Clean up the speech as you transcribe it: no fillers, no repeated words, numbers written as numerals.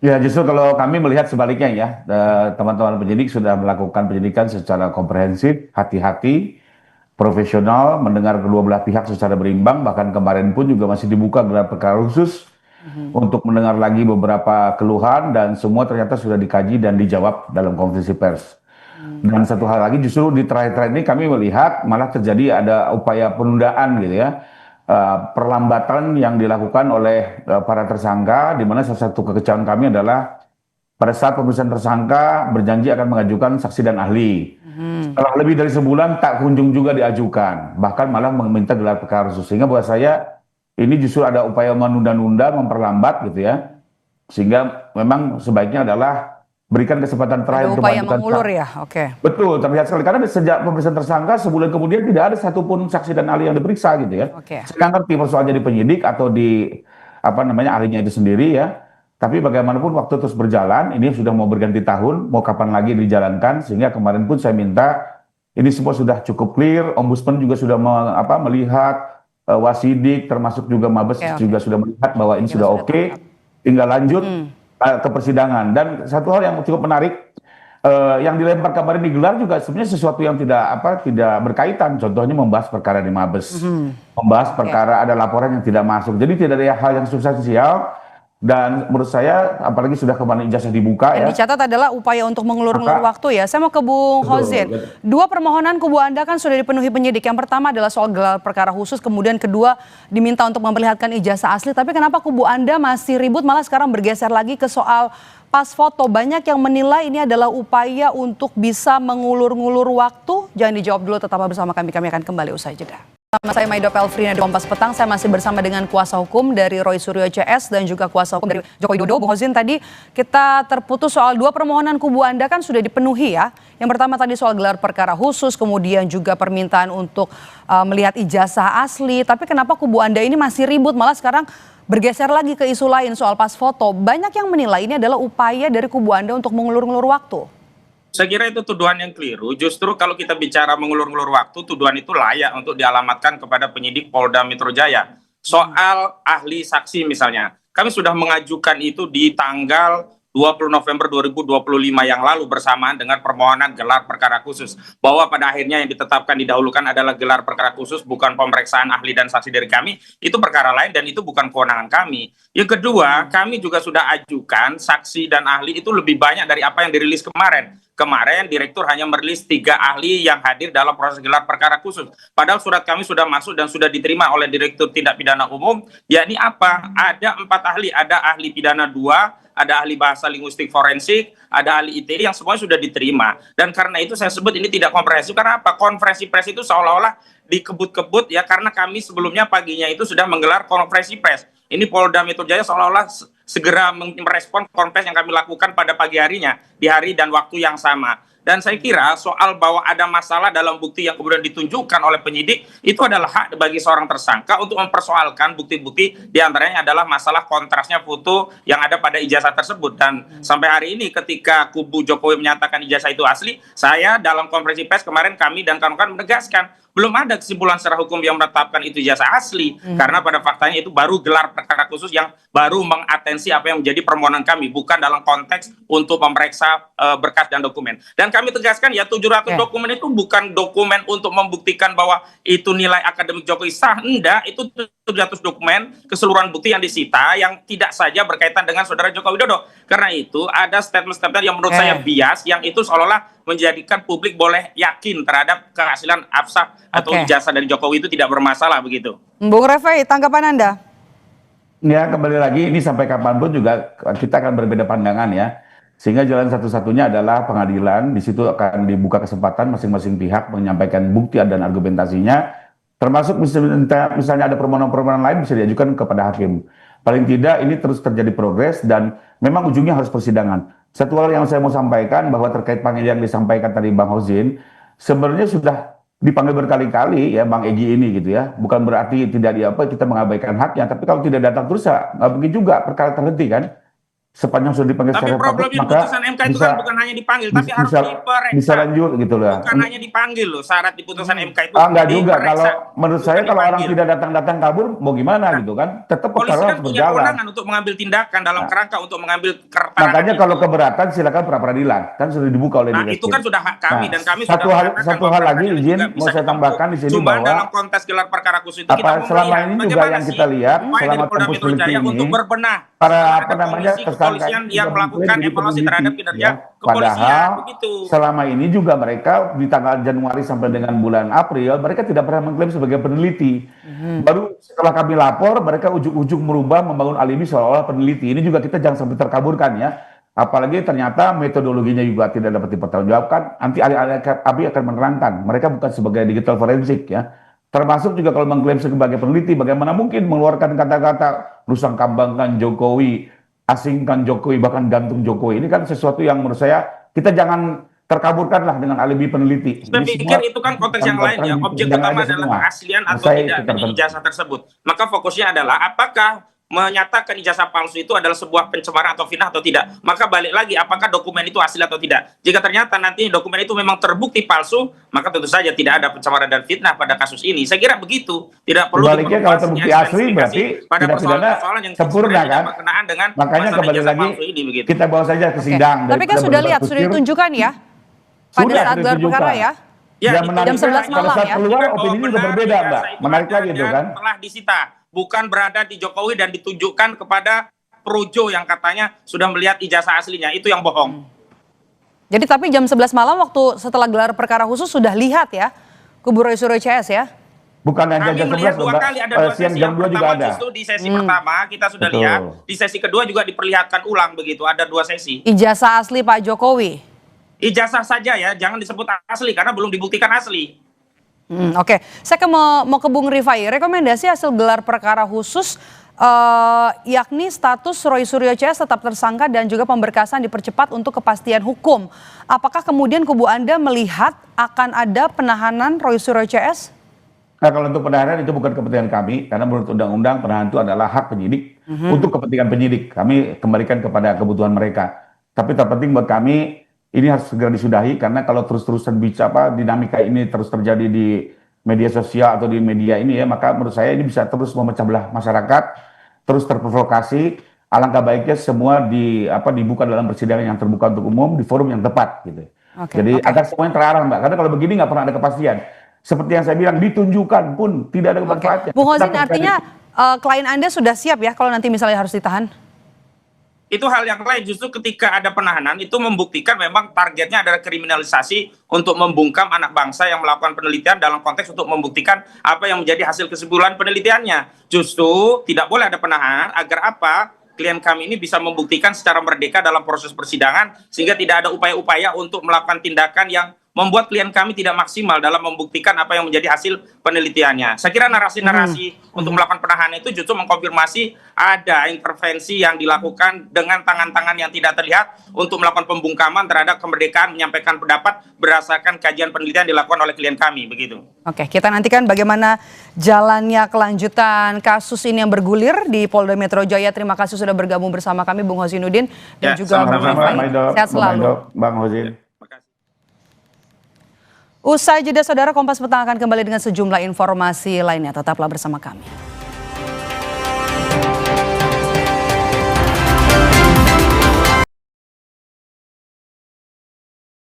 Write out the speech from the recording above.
Ya, justru kalau kami melihat sebaliknya ya, teman-teman penyidik sudah melakukan penyidikan secara komprehensif, hati-hati, profesional, mendengar kedua belah pihak secara berimbang, bahkan kemarin pun juga masih dibuka gelar perkara khusus Mhm. untuk mendengar lagi beberapa keluhan dan semua ternyata sudah dikaji dan dijawab dalam konferensi pers. Dan satu Oke. hal lagi justru di terakhir-terakhir ini kami melihat malah terjadi ada upaya penundaan gitu ya. Perlambatan yang dilakukan oleh para tersangka, di mana salah satu kekecewaan kami adalah pada saat pemeriksaan tersangka berjanji akan mengajukan saksi dan ahli. Mhm. Setelah lebih dari sebulan tak kunjung juga diajukan, bahkan malah meminta gelar perkara khusus. Sehingga buat saya ini justru ada upaya menunda-nunda, memperlambat gitu ya. Sehingga memang sebaiknya adalah berikan kesempatan Ada terakhir untuk upaya mengajukan mengulur ya? Oke. betul, terlihat sekali karena sejak pemeriksaan tersangka sebulan kemudian tidak ada satupun saksi dan ahli yang diperiksa gitu ya. Oke. Saya nggak ngerti persoalannya di penyidik atau di apa namanya ahlinya itu sendiri ya. Tapi bagaimanapun waktu terus berjalan, ini sudah mau berganti tahun, mau kapan lagi dijalankan, sehingga kemarin pun saya minta ini semua sudah cukup clear, Ombudsman juga sudah melihat, Wasidik termasuk juga Mabes Oke, oke. juga sudah melihat bahwa ini Juga sudah sudah oke, tangkap. tinggal lanjut Mhm. ke persidangan. Dan satu hal yang cukup menarik, yang dilempar kemarin digelar juga sebenarnya sesuatu yang tidak berkaitan. Contohnya membahas perkara di Mabes, Mhm. membahas Oke. perkara ada laporan yang tidak masuk. Jadi tidak ada hal yang substansial dan menurut saya apalagi sudah kemarin ijazah dibuka Yang ya, dicatat adalah upaya untuk mengulur-ngulur maka waktu ya. Saya mau ke Bung betul, Hozin. Dua permohonan kubu Anda kan sudah dipenuhi penyidik. Yang pertama adalah soal gelar perkara khusus, kemudian kedua diminta untuk memperlihatkan ijazah asli. Tapi kenapa kubu Anda masih ribut malah sekarang bergeser lagi ke soal pas foto? Banyak yang menilai ini adalah upaya untuk bisa mengulur-ngulur waktu. Jangan dijawab dulu, tetap bersama kami. Kami akan kembali usai jeda. Sama saya Maido Pelfrina di Kompas Petang, saya masih bersama dengan kuasa hukum dari Roy Suryo CS dan juga kuasa hukum dari Joko Widodo. Bung Hozin, tadi kita terputus soal dua permohonan kubu Anda kan sudah dipenuhi ya. Yang pertama tadi soal gelar perkara khusus, kemudian juga permintaan untuk melihat ijazah asli. Tapi kenapa kubu Anda ini masih ribut, malah sekarang bergeser lagi ke isu lain soal pas foto. Banyak yang menilai ini adalah upaya dari kubu Anda untuk mengulur-ngulur waktu. Saya kira itu tuduhan yang keliru. Justru kalau kita bicara mengulur-ngulur waktu, tuduhan itu layak untuk dialamatkan kepada penyidik Polda Metro Jaya. Soal ahli saksi misalnya, kami sudah mengajukan itu di tanggal 20 November 2025 yang lalu bersamaan dengan permohonan gelar perkara khusus. Bahwa pada akhirnya yang ditetapkan didahulukan adalah gelar perkara khusus, bukan pemeriksaan ahli dan saksi dari kami. Itu perkara lain dan itu bukan kewenangan kami. Yang kedua, kami juga sudah ajukan saksi dan ahli itu lebih banyak dari apa yang dirilis kemarin. Kemarin direktur hanya merilis 3 ahli yang hadir dalam proses gelar perkara khusus. Padahal surat kami sudah masuk dan sudah diterima oleh Direktur Tindak Pidana Umum. Yakni apa? Ada 4 ahli. Ada ahli pidana 2, ada ahli bahasa linguistik forensik, ada ahli ITE yang semuanya sudah diterima. Dan karena itu saya sebut ini tidak komprehensif. Karena apa? Konferensi pers itu seolah-olah dikebut-kebut ya, karena kami sebelumnya paginya itu sudah menggelar konferensi pers. Ini Polda Metro Jaya seolah-olah segera merespon konferensi yang kami lakukan pada pagi harinya, di hari dan waktu yang sama. Dan saya kira soal bahwa ada masalah dalam bukti yang kemudian ditunjukkan oleh penyidik, itu adalah hak bagi seorang tersangka untuk mempersoalkan bukti-bukti, diantaranya adalah masalah kontrasnya foto yang ada pada ijazah tersebut. Dan sampai hari ini ketika kubu Jokowi menyatakan ijazah itu asli, saya dalam konferensi pers kemarin kami dan kawan-kawan menegaskan, belum ada kesimpulan secara hukum yang menetapkan itu ijazah asli, karena pada faktanya itu baru gelar perkara khusus yang baru mengatensi apa yang menjadi permohonan kami, bukan dalam konteks untuk memeriksa berkas dan dokumen. Dan kami tegaskan ya 700 dokumen itu bukan dokumen untuk membuktikan bahwa itu nilai akademik Jokowi sah, enggak, itu 700 dokumen keseluruhan bukti yang disita yang tidak saja berkaitan dengan saudara Joko Widodo. Karena itu ada statement-statement yang menurut saya bias, yang itu seolah-olah menjadikan publik boleh yakin terhadap kehasilan absah atau ijazah dari Jokowi itu tidak bermasalah begitu. Bung Refai, tanggapan Anda? ya kembali lagi ini sampai kapanpun juga kita akan berbeda pandangan ya. Sehingga jalan satu-satunya adalah pengadilan, di situ akan dibuka kesempatan masing-masing pihak menyampaikan bukti dan argumentasinya, termasuk misalnya ada permohonan-permohonan lain bisa diajukan kepada hakim. Paling tidak ini terus terjadi progres dan memang ujungnya harus persidangan. Satu hal yang saya mau sampaikan bahwa terkait panggilan yang disampaikan tadi Bang Hozin, sebenarnya sudah dipanggil berkali-kali ya Bang Egy ini gitu ya. Bukan berarti tidak kita mengabaikan haknya, tapi kalau tidak datang terus ya nggak mungkin juga perkara terhenti kan. sepanjang sudah dipanggil Tapi secara tertutup, problemnya maka putusan MK itu kan bukan hanya dipanggil, tapi harus bisa diperiksa. lanjut gitu loh. Bukan hanya dipanggil loh, syarat di putusan MK itu Enggak juga, diperiksa, kalau menurut saya bukan kalau orang dipanggil. tidak datang kabur mau gimana gitu kan, tetap Polisi perkara kan harus punya berjalan. kewenangan untuk mengambil tindakan dalam kerangka untuk mengambil keterangan Makanya kalau itu. keberatan silakan pra peradilan, kan sudah dibuka oleh Nah, itu direktur. kan sudah hak kami dan kami satu sudah hal mengatakan satu bahwa hal lagi pra-peradilan izin juga mau bisa saya ditempuh. tambahkan di sini Cuma bahwa dalam konteks gelar perkara khusus itu kita mau selama melihat ini juga bagaimana yang sih kita lihat upaya selama dari Polda tempus Metro delikti Jaya ini, untuk berbenah. para Setelah apa ada namanya komisi tersangka kepolisian ini yang sudah melakukan mengklaim jadi evaluasi peneliti, terhadap kinerja ya. kepolisian, Padahal begitu. selama ini juga mereka di tanggal Januari sampai dengan bulan April mereka tidak pernah mengklaim sebagai peneliti. Baru setelah kami lapor mereka ujuk-ujuk merubah membangun alibi seolah-olah peneliti. Ini juga kita jangan sampai terkaburkan ya. Apalagi ternyata metodologinya juga tidak dapat dipertanggungjawabkan. Nanti ahli-ahli ABI akan menerangkan mereka bukan sebagai digital forensik ya. Termasuk juga kalau mengklaim sebagai peneliti, bagaimana mungkin mengeluarkan kata-kata rusang kambangkan Jokowi, asingkan Jokowi, bahkan gantung Jokowi. Ini kan sesuatu yang menurut saya kita jangan terkaburkan lah dengan alibi peneliti. Saya Ini pikir semua itu kan konteks yang lain ya. di Objek persidangan utama aja adalah semua. keaslian atau Selesai, tidaknya tertentu. ijazah tersebut. Maka fokusnya adalah apakah menyatakan ijazah palsu itu adalah sebuah pencemaran atau fitnah atau tidak. Maka balik lagi apakah dokumen itu asli atau tidak. Jika ternyata nanti dokumen itu memang terbukti palsu, maka tentu saja tidak ada pencemaran dan fitnah pada kasus ini. Saya kira begitu. Tidak perlu Sebaliknya kalau diperluas terbukti asli berarti pada tidak pidana persoalan-persoalan yang sempurna sebenarnya tidak kan. berkenaan dengan Makanya masalah kembali ijazah lagi palsu ini begitu. kita bawa saja ke Oke. sidang. Tapi kan daripada sudah berdebat lihat, sudah kusir. ditunjukkan ya pada Sudah, saat sudah gelar perkara ditunjukkan. ya. Ya, Yang menarik jam 11 pada malam saat ya. keluar Bahwa opini juga benar berbeda, ijazah Mbak. itu Menarik ada lagi itu dan kan. telah disita, bukan berada di Jokowi dan ditujukan kepada Projo yang katanya sudah melihat ijazah aslinya. Itu yang bohong. Jadi tapi jam 11 malam waktu setelah gelar perkara khusus sudah lihat ya kubu Roy Suryo CS ya. Bukan hanya Kami jam melihat 11, dua Mbak. kali, ada dua Siang sesi. jam Yang 2 juga pertama ada. justru di sesi pertama kita sudah Betul. lihat, di sesi kedua juga diperlihatkan ulang begitu. Ada dua sesi. Ijazah asli Pak Jokowi. Ijazah saja ya, jangan disebut asli karena belum dibuktikan asli. Oke, saya mau ke Bung Rifai. Rekomendasi hasil gelar perkara khusus yakni status Roy Suryo CS tetap tersangka dan juga pemberkasan dipercepat untuk kepastian hukum. Apakah kemudian kubu Anda melihat akan ada penahanan Roy Suryo CS? Nah, kalau untuk penahanan itu bukan kepentingan kami, karena menurut undang-undang penahanan itu adalah hak penyidik untuk kepentingan penyidik. Kami kembalikan kepada kebutuhan mereka. Tapi terpenting buat kami ini harus segera disudahi karena kalau terus-terusan bicara dinamika ini terus terjadi di media sosial atau di media ini ya, maka menurut saya ini bisa terus memecah belah masyarakat, terus terprovokasi. Alangkah baiknya semua dibuka dalam persidangan yang terbuka untuk umum di forum yang tepat gitu. Jadi agar semuanya terarah, Mbak. Karena kalau begini nggak pernah ada kepastian. Seperti yang saya bilang ditunjukkan pun tidak ada manfaatnya. Bung Hozin, artinya klien Anda sudah siap ya kalau nanti misalnya harus ditahan? Itu hal yang lain. Justru ketika ada penahanan itu membuktikan memang targetnya adalah kriminalisasi untuk membungkam anak bangsa yang melakukan penelitian dalam konteks untuk membuktikan apa yang menjadi hasil kesimpulan penelitiannya. Justru tidak boleh ada penahanan agar apa? Klien kami ini bisa membuktikan secara merdeka dalam proses persidangan sehingga tidak ada upaya-upaya untuk melakukan tindakan yang membuat klien kami tidak maksimal dalam membuktikan apa yang menjadi hasil penelitiannya. Saya kira narasi-narasi untuk melakukan penahanan itu justru mengkonfirmasi ada intervensi yang dilakukan dengan tangan-tangan yang tidak terlihat untuk melakukan pembungkaman terhadap kemerdekaan menyampaikan pendapat berdasarkan kajian penelitian dilakukan oleh klien kami, begitu. Oke, kita nantikan bagaimana jalannya kelanjutan kasus ini yang bergulir di Polda Metro Jaya. Terima kasih sudah bergabung bersama kami Bung Hozinuddin dan juga Bung Rifai. Sehat selalu. Bang Hozin. Usai jeda saudara, Kompas Petang akan kembali dengan sejumlah informasi lainnya. Tetaplah bersama kami.